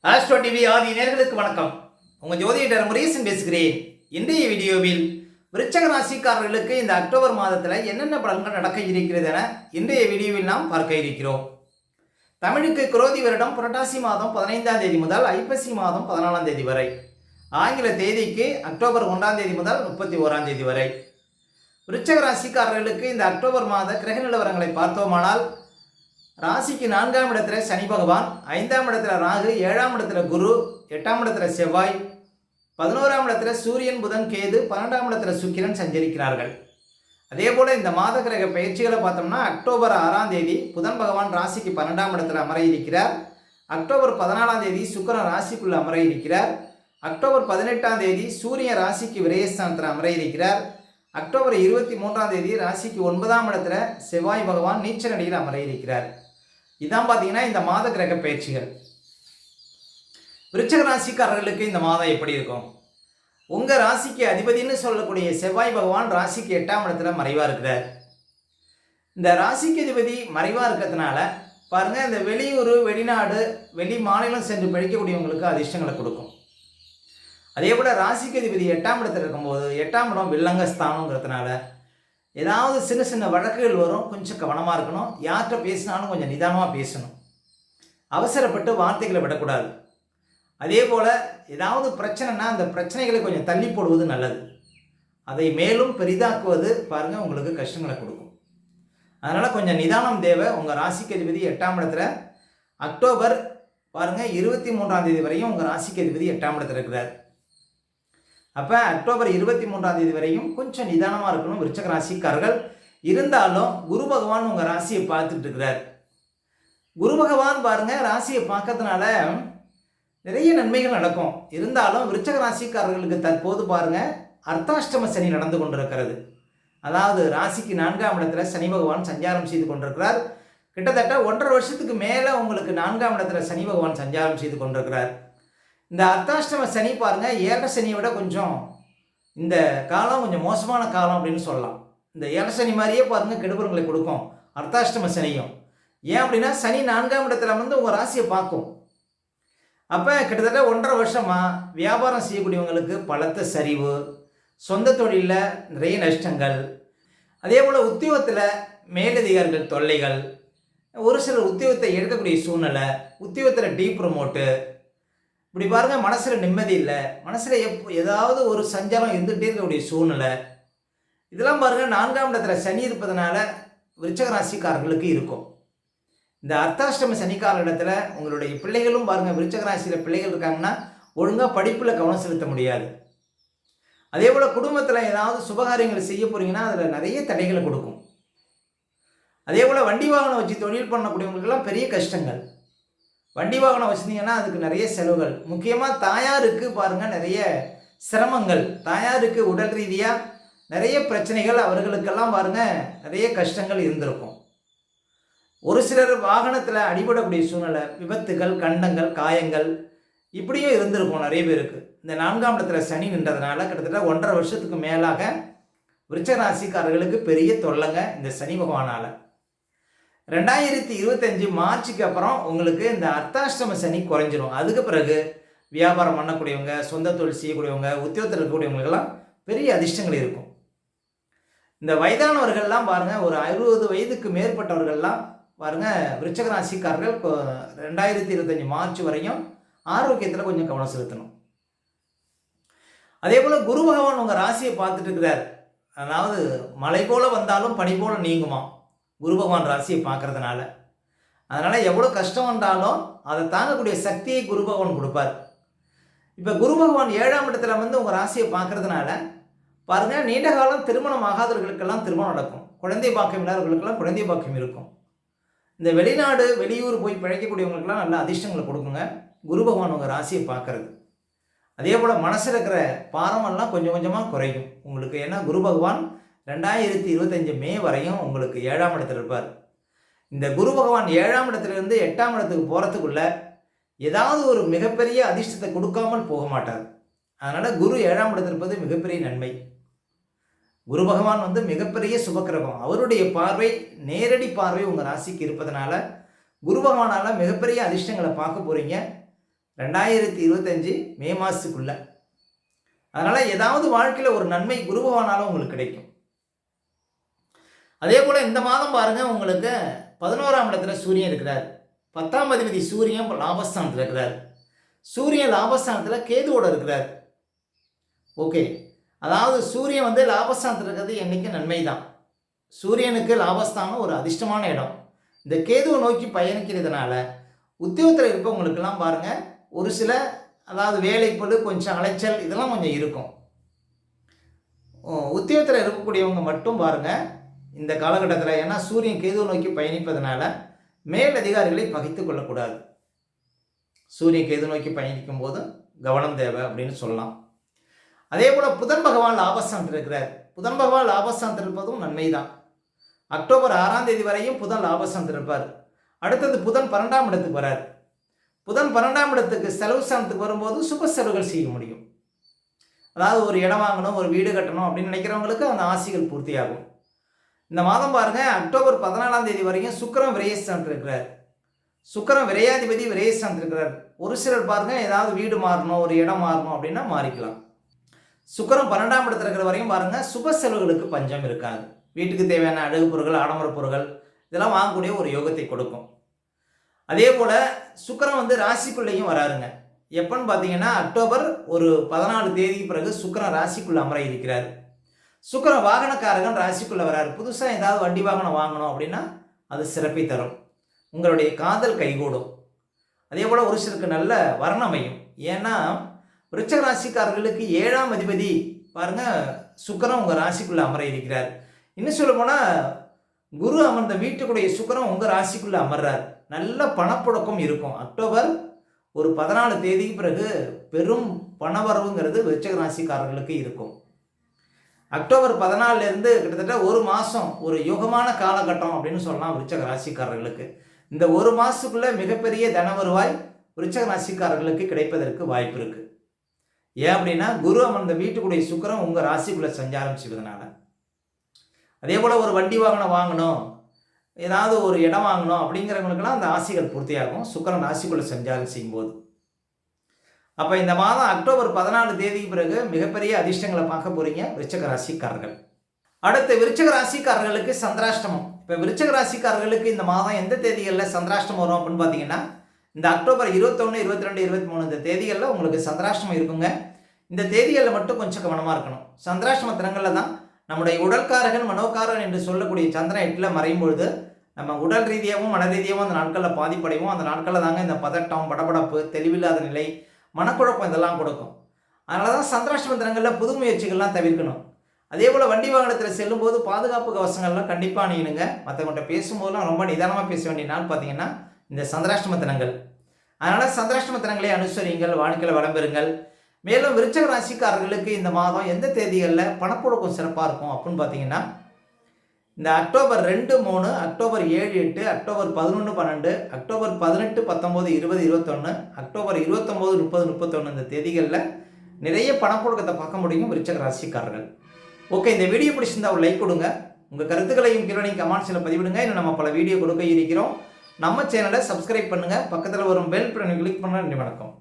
Astro TV ஆதி நேயர்களுக்கு வணக்கம். உங்கள் ஜோதிடர் முருகேசன் பேசுகிறேன். இன்றைய வீடியோவில் விருச்சக ராசிக்காரர்களுக்கு இந்த அக்டோபர் மாதத்தில் என்னென்ன பலன்கள் நடக்க இருக்கிறது என இன்றைய வீடியோவில் நாம் பார்க்க இருக்கிறோம். தமிழுக்கு குரோதி வருடம் புரட்டாசி மாதம் 15ஆம் தேதி முதல் ஐப்பசி மாதம் 14ஆம் தேதி வரை, ஆங்கில தேதிக்கு அக்டோபர் 1ஆம் தேதி முதல் 31ஆம் தேதி வரை. விருச்சக ராசிக்காரர்களுக்கு இந்த அக்டோபர் மாத கிரக நிலவரங்களை பார்த்தோமானால், ராசிக்கு 4ஆம் இடத்துல சனி பகவான், 5ஆம் இடத்துல ராகு, 7ஆம் இடத்துல குரு, 8ஆம் இடத்துல செவ்வாய், 11ஆம் இடத்துல சூரியன், புதன், கேது, 12ஆம் இடத்துல சுக்கிரன் சஞ்சரிக்கிறார்கள். அதே போல் இந்த மாத கிரக பயிற்சிகளை பார்த்தோம்னா, அக்டோபர் 6ஆம் தேதி புதன் பகவான் ராசிக்கு 12ஆம் இடத்துல அமர இருக்கிறார். அக்டோபர் 14ஆம் தேதி சுக்கிரன் ராசிக்குள்ள அமர இருக்கிறார். அக்டோபர் 18ஆம் தேதி சூரியன் ராசிக்கு விரயஸ்தானத்தில் அமர இருக்கிறார். அக்டோபர் 23ஆம் தேதி ராசிக்கு 9ஆம் இடத்துல செவ்வாய் பகவான் நீச்சநடியில் அமர இருக்கிறார். இதான் பார்த்தீங்கன்னா இந்த மாத கிரக பயிற்சிகள். விருச்சக ராசிக்காரர்களுக்கு இந்த மாதம் எப்படி இருக்கும்? உங்கள் ராசிக்கு அதிபதினு சொல்லக்கூடிய செவ்வாய் பகவான் ராசிக்கு 8ஆம் இடத்துல மறைவாக இருக்கிறார். இந்த ராசிக்கு அதிபதி மறைவாக இருக்கிறதுனால பாருங்கள், இந்த வெளியூர், வெளிநாடு, வெளி மாநிலம் சென்று படிக்கக்கூடியவங்களுக்கு அதிர்ஷ்டங்களை கொடுக்கும். அதே போல் ராசிக்கு அதிபதி 8ஆம் இடத்துல இருக்கும்போது 8ஆம் இடம் வில்லங்க ஸ்தானங்கிறதுனால ஏதாவது சின்ன சின்ன வழக்குகள் வரும். கொஞ்சம் கவனமாக இருக்கணும். யார்கிட்ட பேசினாலும் கொஞ்சம் நிதானமாக பேசணும். அவசரப்பட்டு வார்த்தைகளை விடக்கூடாது. அதே போல் ஏதாவது பிரச்சனைனா அந்த பிரச்சனைகளை கொஞ்சம் தள்ளி போடுவது நல்லது. அதை மேலும் பெரிதாக்குவது பாருங்கள் உங்களுக்கு கஷ்டங்களை கொடுக்கும். அதனால் கொஞ்சம் நிதானம் தேவை. உங்கள் ராசிக்கு அதிபதி 8ஆம் இடத்துல அக்டோபர் பாருங்கள் 23ஆம் தேதி வரையும் உங்கள் ராசிக்கு அதிபதி 8ஆம் இடத்துல இருக்கிறார். அப்போ அக்டோபர் 23ஆம் தேதி வரையும் கொஞ்சம் நிதானமாக இருக்கணும் விருச்சக ராசிக்காரர்கள். இருந்தாலும் குரு பகவான் உங்கள் ராசியை பார்த்துட்டு இருக்கிறார். குரு பகவான் பாருங்கள் ராசியை பார்க்கறதுனால நிறைய நன்மைகள் நடக்கும். இருந்தாலும் விருச்சக ராசிக்காரர்களுக்கு தற்போது பாருங்கள் அர்த்தாஷ்டம சனி நடந்து கொண்டிருக்கிறது. அதாவது ராசிக்கு 4ஆம் இடத்துல சனி பகவான் சஞ்சாரம் செய்து கொண்டிருக்கிறார். கிட்டத்தட்ட 1.5 வருஷத்துக்கு மேலே உங்களுக்கு 4ஆம் இடத்துல சனி பகவான் சஞ்சாரம் செய்து கொண்டிருக்கிறார். இந்த அர்த்தாஷ்டம சனி பாருங்கள், ஏழரை சனியை விட கொஞ்சம் இந்த காலம் கொஞ்சம் மோசமான காலம் அப்படின்னு சொல்லலாம். இந்த ஏழரை சனி மாதிரியே பாருங்கள் கெடுபுறங்களை கொடுக்கும் அர்த்தாஷ்டம சனியும். ஏன் அப்படின்னா சனி 4ஆம் இடத்துல வந்து உங்கள் ராசியை பார்க்கும். அப்போ கிட்டத்தட்ட 1.5 வருஷமாக வியாபாரம் செய்யக்கூடியவங்களுக்கு பலத்த சரிவு, சொந்த தொழிலில் நிறைய நஷ்டங்கள், அதே போல் உத்தியோகத்தில் மேலதிகாரிகள் தொல்லைகள், ஒரு சிலர் உத்தியோகத்தை எடுக்கக்கூடிய சூழ்நிலை, உத்தியோகத்தில் டீ ப்ரமோட்டு, இப்படி பாருங்கள் மனசில் நிம்மதி இல்லை, மனசில் ஏதாவது ஒரு சஞ்சலம் இருந்துகிட்டே இருக்கக்கூடிய சூழ்நிலை. இதெல்லாம் பாருங்கள் 4ஆம் இடத்துல சனி இருப்பதனால விருச்சக ராசிக்காரர்களுக்கு இருக்கும். இந்த அர்த்தாஷ்டம சனிக்கார இடத்துல உங்களுடைய பிள்ளைகளும் பாருங்கள், விருச்சக ராசியில் பிள்ளைகள் இருக்காங்கன்னா ஒழுங்காக படிப்பில் கவனம் செலுத்த முடியாது. அதே போல் குடும்பத்தில் ஏதாவது சுபகாரியங்கள் செய்ய போகிறீங்கன்னா அதில் நிறைய தடைகளை கொடுக்கும். அதே போல் வண்டி வாகனம் வச்சு தொழில் பண்ணக்கூடியவங்களுக்கெல்லாம் பெரிய கஷ்டங்கள். வண்டி வாகனம் வச்சுருந்தீங்கன்னா அதுக்கு நிறைய செலவுகள். முக்கியமாக தாயாருக்கு பாருங்கள் நிறைய சிரமங்கள். தாயாருக்கு உடல் ரீதியாக நிறைய பிரச்சனைகள், அவர்களுக்கெல்லாம் பாருங்கள் நிறைய கஷ்டங்கள் இருந்திருக்கும். ஒரு சிலர் வாகனத்தில் அடிபடக்கூடிய சூழ்நிலை, விபத்துகள், கண்டங்கள், காயங்கள் இப்படியும் இருந்திருக்கும் நிறைய பேருக்கு. இந்த 4ஆம் இடத்துல சனி நின்றதுனால கிட்டத்தட்ட 1.5 வருஷத்துக்கு மேலாக விருச்சக ராசிக்காரர்களுக்கு பெரிய தொல்லைங்க இந்த சனி பகவானால். 2025 மார்ச்சுக்கு அப்புறம் உங்களுக்கு இந்த அர்த்தாஷ்டம சனி குறைஞ்சிரும். அதுக்கு பிறகு வியாபாரம் பண்ணக்கூடியவங்க, சொந்த தொழில் செய்யக்கூடியவங்க, உத்தியோகத்தில் இருக்கக்கூடியவங்களுக்கெல்லாம் பெரிய அதிர்ஷ்டங்கள் இருக்கும். இந்த வயதானவர்கள்லாம் பாருங்கள், ஒரு 60 வயதுக்கு மேற்பட்டவர்கள்லாம் பாருங்கள் விருச்சக ராசிக்காரர்கள் 2025 மார்ச் வரையும் ஆரோக்கியத்தில் கொஞ்சம் கவனம் செலுத்தணும். அதே போல் குரு பகவான் உங்கள் ராசியை பார்த்துட்டு இருக்கிறார். அதாவது மழை போல் வந்தாலும் பனி போல் நீங்குமா குரு பகவான் ராசியை பார்க்கறதுனால. அதனால் எவ்வளோ கஷ்டம் வந்தாலும் அதை தாங்கக்கூடிய சக்தியை குரு பகவான் கொடுப்பார். இப்போ குரு பகவான் 7ஆம் இடத்துல வந்து உங்கள் ராசியை பார்க்கறதுனால பாருங்கள், நீண்ட காலம் திருமணம் ஆகாதவர்களுக்கெல்லாம் திருமணம் நடக்கும். குழந்தை பாக்கியம் இல்லாதவர்களுக்கெல்லாம் குழந்தை பாக்கியம் இருக்கும். இந்த வெளிநாடு, வெளியூர் போய் பிழைக்கக்கூடியவங்களுக்கெல்லாம் நல்ல அதிர்ஷ்டங்களை கொடுக்குங்க குரு பகவான் உங்கள் ராசியை பார்க்கறது. அதே போல் மனசில் இருக்கிற பாரமெல்லாம் கொஞ்சம் கொஞ்சமாக குறையும் உங்களுக்கு. ஏன்னா குரு பகவான் 2025 மே வரையும் உங்களுக்கு 7ஆம் இடத்துல இருப்பார். இந்த குரு பகவான் 7ஆம் இடத்துலேருந்து 8ஆம் இடத்துக்கு போகிறதுக்குள்ள ஏதாவது ஒரு மிகப்பெரிய அதிர்ஷ்டத்தை கொடுக்காமல் போக மாட்டார். அதனால் குரு 7ஆம் இடத்துல இருப்பது மிகப்பெரிய நன்மை. குரு பகவான் வந்து மிகப்பெரிய சுபக்கிரகம். அவருடைய பார்வை, நேரடி பார்வை உங்கள் ராசிக்கு இருப்பதனால குரு பகவானால் மிகப்பெரிய அதிர்ஷ்டங்களை பார்க்க போகிறீங்க. 2025 மே மாதத்துக்குள்ள. அதனால் ஏதாவது வாழ்க்கையில் ஒரு நன்மை குரு பகவானால உங்களுக்கு கிடைக்கும். அதே போல் இந்த மாதம் பாருங்கள், உங்களுக்கு 11ஆம் இடத்துல சூரியன் இருக்கிறார். 10ஆம் அதிபதி சூரியன் லாபஸ்தானத்தில் இருக்கிறார். சூரியன் லாபஸ்தானத்தில் கேதுவோடு இருக்கிறார். ஓகே, அதாவது சூரியன் வந்து லாபஸ்தானத்தில் இருக்கிறது என்றைக்கும் நன்மை தான். சூரியனுக்கு லாபஸ்தானம் ஒரு அதிர்ஷ்டமான இடம். இந்த கேதுவை நோக்கி பயணிக்கிறதுனால உத்தியோகத்தில் இருப்பவங்களுக்கெல்லாம் பாருங்கள், ஒரு சில அதாவது வேலைப்பளு, கொஞ்சம் அலைச்சல், இதெல்லாம் கொஞ்சம் இருக்கும். உத்தியோகத்தில் இருக்கக்கூடியவங்க மட்டும் பாருங்கள் இந்த காலகட்டத்தில், ஏன்னா சூரியன் கேதுவை நோக்கி பயணிப்பதனால மேல் அதிகாரிகளை பகைத்து கொள்ளக்கூடாது. சூரியன் கேது நோக்கி பயணிக்கும் போது கவனம் தேவை அப்படின்னு சொல்லலாம். அதே போல் புதன் பகவான் லாபஸ்தானத்தில் இருக்கிறார். புதன் பகவான் லாபஸ்தானத்தில் இருப்பதும் நன்மை தான். அக்டோபர் 6ஆம் தேதி வரையும் புதன் லாபஸ்தானத்தில் இருப்பார். அடுத்தது புதன் 12ஆம் இடத்துக்கு வரார். புதன் 12ஆம் இடத்துக்கு செலவு ஸ்தானத்துக்கு வரும்போது சுப செலவுகள் செய்ய முடியும். அதாவது ஒரு இடம் வாங்கணும், ஒரு வீடு கட்டணும் அப்படின்னு நினைக்கிறவங்களுக்கு அந்த ஆசைகள் பூர்த்தியாகும். இந்த மாதம் பாருங்கள், அக்டோபர் 14ஆம் தேதி வரையும் சுக்கிரன் விரயஸ்தானத்தில் இருக்கிறார். சுக்கிரன் விரையாதிபதி விரயஸ்தானத்தில் இருக்கிறார். ஒரு சிலர் பாருங்கள், ஏதாவது வீடு மாறணும், ஒரு இடம் மாறணும் அப்படின்னா மாறிக்கலாம். சுக்கிரன் 12ஆம் இடத்துல இருக்கிற வரையும் பாருங்கள், சுப செலவுகளுக்கு பஞ்சம் இருக்காது. வீட்டுக்கு தேவையான அழகு பொருட்கள், ஆடம்பர பொருட்கள் இதெல்லாம் வாங்கக்கூடிய ஒரு யோகத்தை கொடுக்கும். அதே போல் சுக்கிரன் வந்து ராசிக்குள்ளேயும் வராருங்க. எப்போன்னு பார்த்தீங்கன்னா அக்டோபர் ஒரு 14 தேதிக்கு பிறகு சுக்கிரன் ராசிக்குள்ளே அமர இருக்கிறார். சுக்கிரன் வாகனக்காரகன் ராசிக்குள்ளே வராரு. புதுசாக ஏதாவது வண்டி வாகனம் வாங்கணும் அப்படின்னா அது சிறப்பை தரும். உங்களுடைய காதல் கைகூடும். அதே போல் ஒரு சிலருக்கு நல்ல வர்ணமையும். ஏன்னா விருச்சிக ராசிக்காரர்களுக்கு 7ஆம் அதிபதி பாருங்கள், சுக்கிரன் உங்கள் ராசிக்குள்ளே அமர இருக்கிறார். இன்னும் சொல்ல போனால் குரு அமர்ந்த வீட்டுக்குடைய சுக்கிரன் உங்கள் ராசிக்குள்ளே அமர்றார். நல்ல பணப்புழக்கம் இருக்கும். அக்டோபர் ஒரு 14 தேதிக்கு பிறகு பெரும் பணவரவுங்கிறது விருச்சிக ராசிக்காரர்களுக்கு இருக்கும். அக்டோபர் 14லேருந்து கிட்டத்தட்ட ஒரு மாதம் ஒரு யுகமான காலகட்டம் அப்படின்னு சொல்லலாம் விருச்சிக ராசிக்காரர்களுக்கு. இந்த ஒரு மாதத்துக்குள்ளே மிகப்பெரிய தன வருவாய் விருச்சிக ராசிக்காரர்களுக்கு கிடைப்பதற்கு வாய்ப்பு இருக்குது. ஏன் அப்படின்னா குரு அமர்ந்த வீட்டுக்குடைய சுக்கிரன் உங்கள் ராசிக்குள்ளே சஞ்சாரம் செய்வதனால. அதே போல் ஒரு வண்டி வாகனம் வாங்கணும், ஏதாவது ஒரு இடம் வாங்கணும் அப்படிங்கிறவங்களுக்கெல்லாம் அந்த ஆசைகள் பூர்த்தியாகும் சுக்கிரன் ராசிக்குள்ளே சஞ்சாரம் செய்யும்போது. அப்போ இந்த மாதம் அக்டோபர் 14 தேதிக்கு பிறகு மிகப்பெரிய அதிர்ஷ்டங்களை பார்க்க போகிறீங்க விருச்சிக ராசிக்காரர்கள். அடுத்து விருச்சிக ராசிக்காரர்களுக்கு சந்திராஷ்டமம். இப்போ விருச்சிக ராசிக்காரர்களுக்கு இந்த மாதம் எந்த தேதிகளில் சந்திராஷ்டமம் வரும் அப்படின்னு பார்த்தீங்கன்னா, இந்த அக்டோபர் 21, 22, 23 இந்த தேதிகளில் உங்களுக்கு சந்திராஷ்டமம் இருக்குங்க. இந்த தேதிகளில் மட்டும் கொஞ்சம் கவனமாக இருக்கணும். சந்திராஷ்டம தினங்களில் தான் நம்முடைய உடல்காரகன் மனோகாரன் என்று சொல்லக்கூடிய சந்திரன் 8ல் மறையும் பொழுது நம்ம உடல் ரீதியாகவும் மன ரீதியாகவும் அந்த நாட்களில் பாதிப்படைவோம். அந்த நாட்களில் தாங்க இந்த பதட்டம், படபடப்பு, தெளிவில்லாத நிலை, மனக்குழப்பம் இதெல்லாம் கொடுக்கும். அதனால தான் சந்திராஷ்டம தினங்களில் புது முயற்சிகள்லாம் தவிர்க்கணும். அதே போல் வண்டி வாகனத்தில் செல்லும்போது பாதுகாப்பு கவசங்கள்லாம் கண்டிப்பாக அணியணுங்க. மற்றவங்கள்ட்ட பேசும்போதெல்லாம் ரொம்ப நிதானமாக பேச வேண்டிய நாள் பார்த்தீங்கன்னா இந்த சந்திராஷ்டம தினங்கள். அதனால் சந்திராஷ்டம தினங்களை அனுசரியுங்கள், வாழ்க்கையில் வளம் பெறுங்கள். மேலும் விருச்சிக ராசிக்காரர்களுக்கு இந்த மாதம் எந்த தேதிகளில் பணப்புழக்கம் சிறப்பாக இருக்கும் அப்படின்னு பார்த்தீங்கன்னா, இந்த October 2, 3, October 7, 8, October 11, 12, October 18, 19, 20, 21, October 29, 30, 31 இந்த தேதிகளில் நிறைய பணப்புழக்கத்தை பார்க்க முடியும் விருச்சிக ராசிக்காரர்கள். ஓகே, இந்த வீடியோ பிடிச்சிருந்தா ஒரு லைக் கொடுங்க. உங்கள் கருத்துக்களையும் கீழே கமெண்ட்ஸில் பதிவிடுங்க. இன்னும் நம்ம பல வீடியோ கொடுக்க இருக்கிறோம். நம்ம சேனலை சப்ஸ்கிரைப் பண்ணுங்கள். பக்கத்தில் வரும் பெல் பட்டனை கிளிக் பண்ண. நன்றி, வணக்கம்.